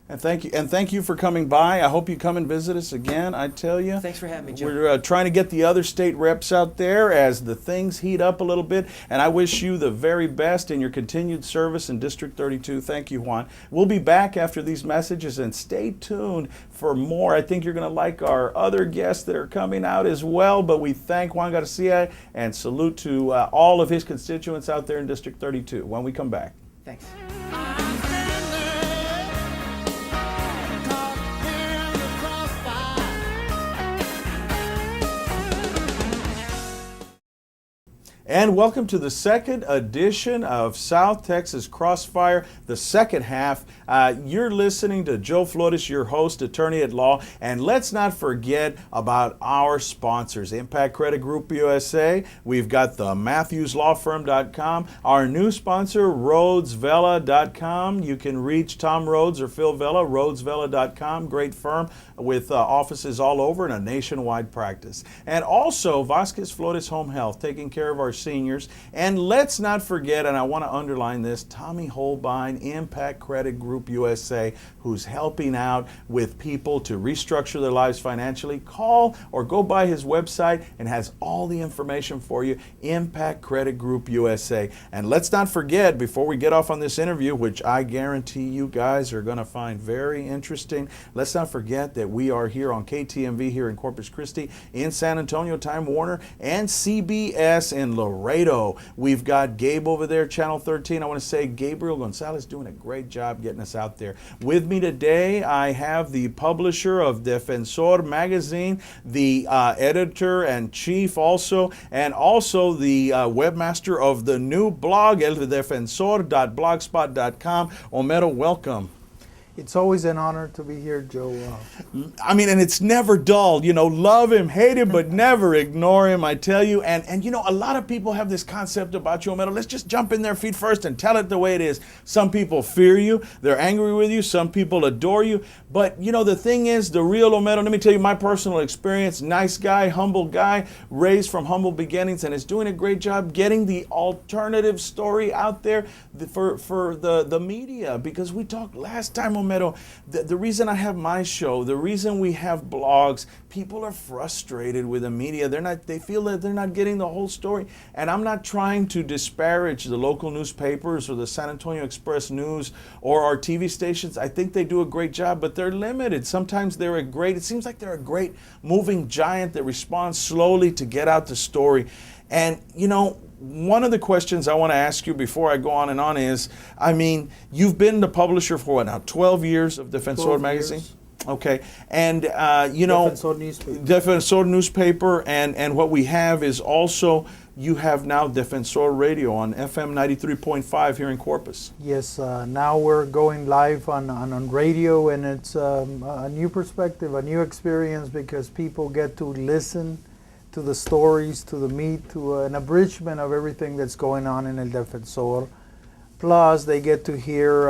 And thank you for coming by. I hope you come and visit us again. I tell you. Thanks for having me, Joe. We're trying to get the other state reps out there as the things heat up a little bit. And I wish you the very best in your continued service in District 32. Thank you, Juan. We'll be back after these messages, and stay tuned for more. I think you're going to like our other guests that are coming out as well. But we thank Juan Garcia and salute to all of his constituents out there in District 32 when we come back. Thanks. And welcome to the second edition of South Texas Crossfire, the second half. You're listening to Joe Flores, your host, attorney at law. And let's not forget about our sponsors, Impact Credit Group USA. We've got the MatthewsLawFirm.com. Our new sponsor, Rhodes-Vela.com. You can reach Tom Rhodes or Phil Vela, Rhodes-Vela.com. Great firm with offices all over and a nationwide practice. And also Vasquez Flores Home Health, taking care of our seniors. And let's not forget, and I want to underline this, Tommy Holbein, Impact Credit Group USA, who's helping out with people to restructure their lives financially. Call or go by his website and has all the information for you, Impact Credit Group USA. And let's not forget, before we get off on this interview, which I guarantee you guys are going to find very interesting, let's not forget that we are here on KTMV here in Corpus Christi, in San Antonio, Time Warner, and CBS in Laredo. We've got Gabe over there, Channel 13. I want to say Gabriel Gonzalez doing a great job getting us out there. With me today, I have the publisher of Defenzor magazine, the editor and chief also, and also the webmaster of the new blog, eldefensor.blogspot.com. Homero, welcome. It's always an honor to be here, Joe. I mean, and it's never dull. You know, love him, hate him, but never ignore him, I tell you. And you know, a lot of people have this concept about you, Homero. Let's just jump in their feet first and tell it the way it is. Some people fear you. They're angry with you. Some people adore you. But, you know, the thing is, the real Homero, let me tell you my personal experience, nice guy, humble guy, raised from humble beginnings, and is doing a great job getting the alternative story out there for the media. Because we talked last time, Homero, the reason I have my show, the reason we have blogs, people are frustrated with the media. They feel that they're not getting the whole story. And I'm not trying to disparage the local newspapers or the San Antonio Express News or our TV stations. I think they do a great job, but they're limited. Sometimes it seems like they're a great moving giant that responds slowly to get out the story. And, you know, one of the questions I want to ask you before I go on and on is, I mean, you've been the publisher for what now, 12 years of Defensor magazine? Okay, and you know, Defensor newspaper, and what we have is also, you have now Defensor Radio on FM 93.5 here in Corpus. Yes, now we're going live on radio, and it's a new perspective, a new experience, because people get to listen to the stories, to the meat, to an abridgment of everything that's going on in El Defensor. Plus, they get to hear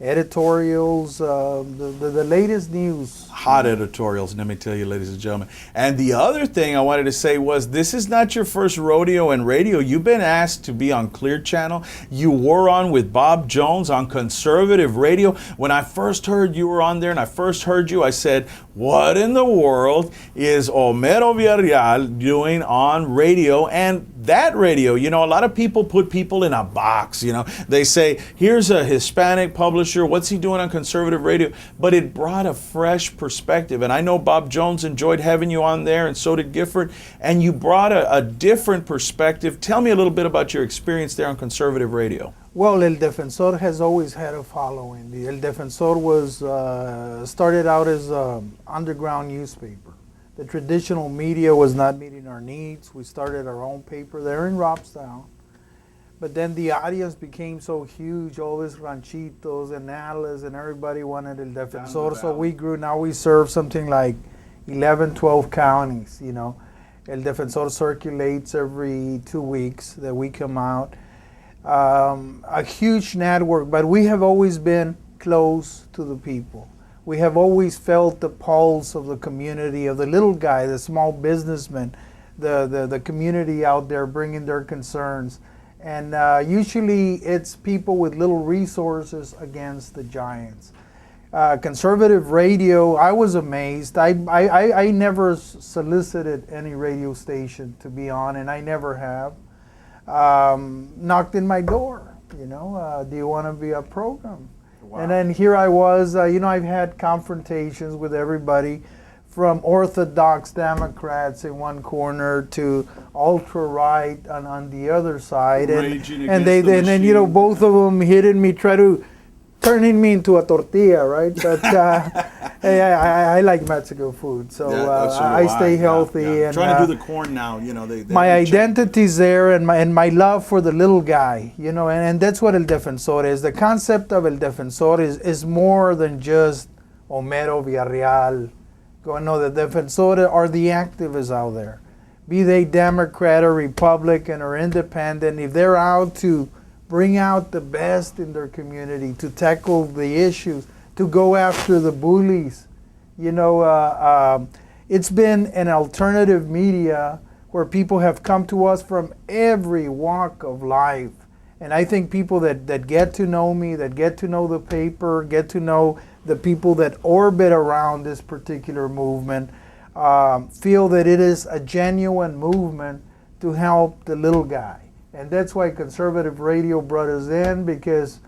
editorials, the latest news. Hot editorials, let me tell you, ladies and gentlemen. And the other thing I wanted to say was, this is not your first rodeo in radio. You've been asked to be on Clear Channel. You were on with Bob Jones on conservative radio. When I first heard you were on there and I first heard you, I said, what in the world is Homero Villarreal doing on radio? And that radio, you know, a lot of people put people in a box, you know. They say, here's a Hispanic publisher, what's he doing on conservative radio? But it brought a fresh perspective. And I know Bob Jones enjoyed having you on there, and so did Gifford. And you brought a different perspective. Tell me a little bit about your experience there on conservative radio. Well, El Defensor has always had a following. The El Defensor was started out as an underground newspaper. The traditional media was not meeting our needs. We started our own paper there in Robstown. But then the audience became so huge, all these ranchitos and Atlas, and everybody wanted El Defensor. So we grew. Now we serve something like 11, 12 counties, you know. El Defensor circulates every 2 weeks that we come out. A huge network, but we have always been close to the people. We have always felt the pulse of the community, of the little guy, the small businessman, the community out there bringing their concerns. And usually it's people with little resources against the giants. Conservative radio, I was amazed. I never solicited any radio station to be on, and I never have. Knocked in my door, do you want to be a program? Wow. And then here I was, I've had confrontations with everybody from Orthodox Democrats in one corner to ultra-right on the other side. And then, both of them hitting me, turning me into a tortilla, right? But hey, I like Mexican food, so I stay healthy. Yeah. And trying to do the corn now, my identity's there, and my love for the little guy, and that's what El Defensor is. The concept of El Defensor is more than just Homero, Villarreal. No, the Defensor are the activists out there, be they Democrat or Republican or Independent. If they're out to bring out the best in their community, to tackle the issues, to go after the bullies. It's been an alternative media where people have come to us from every walk of life. And I think people that get to know me, that get to know the paper, get to know the people that orbit around this particular movement, feel that it is a genuine movement to help the little guy. And that's why conservative radio brought us in, because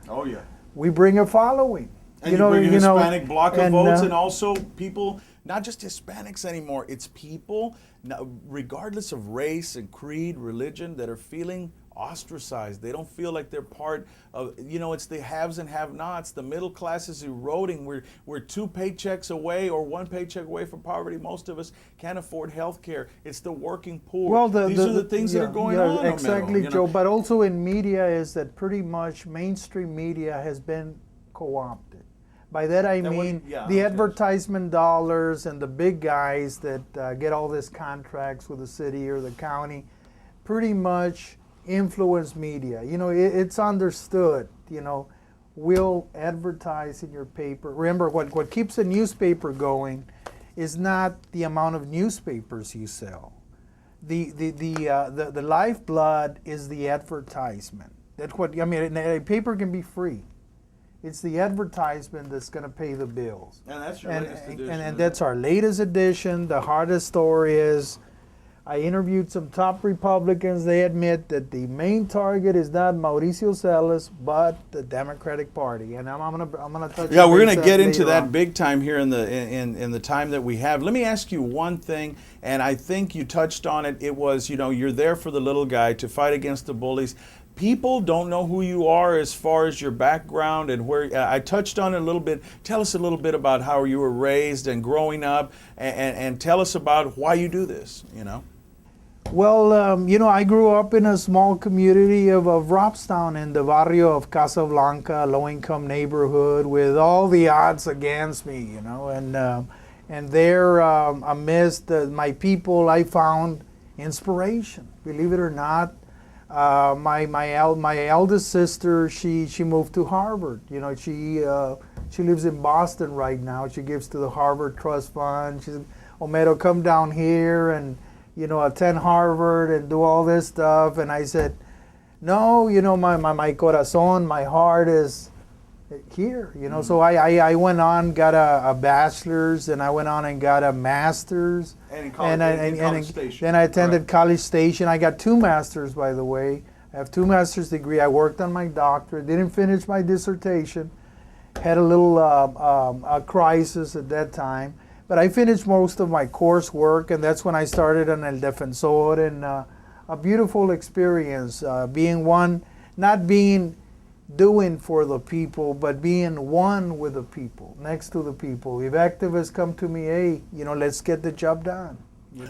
we bring a following. And you bring a Hispanic block of votes, and also people, not just Hispanics anymore, it's people, regardless of race and creed, religion, that are feeling ostracized. They don't feel like they're part of, it's the haves and have-nots. The middle class is eroding. We're 2 paychecks away or 1 paycheck away from poverty. Most of us can't afford health care. It's the working poor. Well, these are the things that are going on. Exactly, Joe. But also in media is that pretty much mainstream media has been co-opted. By that I mean the advertisement dollars and the big guys that get all these contracts with the city or the county pretty much influence media. It's understood, we'll advertise in your paper. Remember, what keeps a newspaper going is not the amount of newspapers you sell. The lifeblood is the advertisement. That's what, a paper can be free. It's the advertisement that's going to pay the bills. And that's your latest edition. And that's our latest edition. The hardest story is, I interviewed some top Republicans. They admit that the main target is not Mauricio Celis, but the Democratic Party. And I'm gonna touch. Yeah, we're gonna get into that big time here in the time that we have. Let me ask you one thing, and I think you touched on it. It was, you're there for the little guy to fight against the bullies. People don't know who you are as far as your background and where. I touched on it a little bit. Tell us a little bit about how you were raised and growing up, and tell us about why you do this. Well, I grew up in a small community of Robstown in the barrio of Casablanca, low-income neighborhood with all the odds against me, and there amidst my people, I found inspiration. Believe it or not, my eldest sister, she moved to Harvard. She lives in Boston right now. She gives to the Harvard Trust Fund. She said, Homero, come down here and attend Harvard and do all this stuff. And I said, no, my corazón, my heart is here, So I went on, got a bachelor's, and I went on and got a master's. And in College Station. Then I attended College Station. I got 2 masters, by the way. I have 2 master's degree. I worked on my doctorate, didn't finish my dissertation. Had a little a crisis at that time. But I finished most of my coursework, and that's when I started on El Defensor, and a beautiful experience, being one, not doing for the people, but being one with the people, next to the people. If activists come to me, hey, let's get the job done.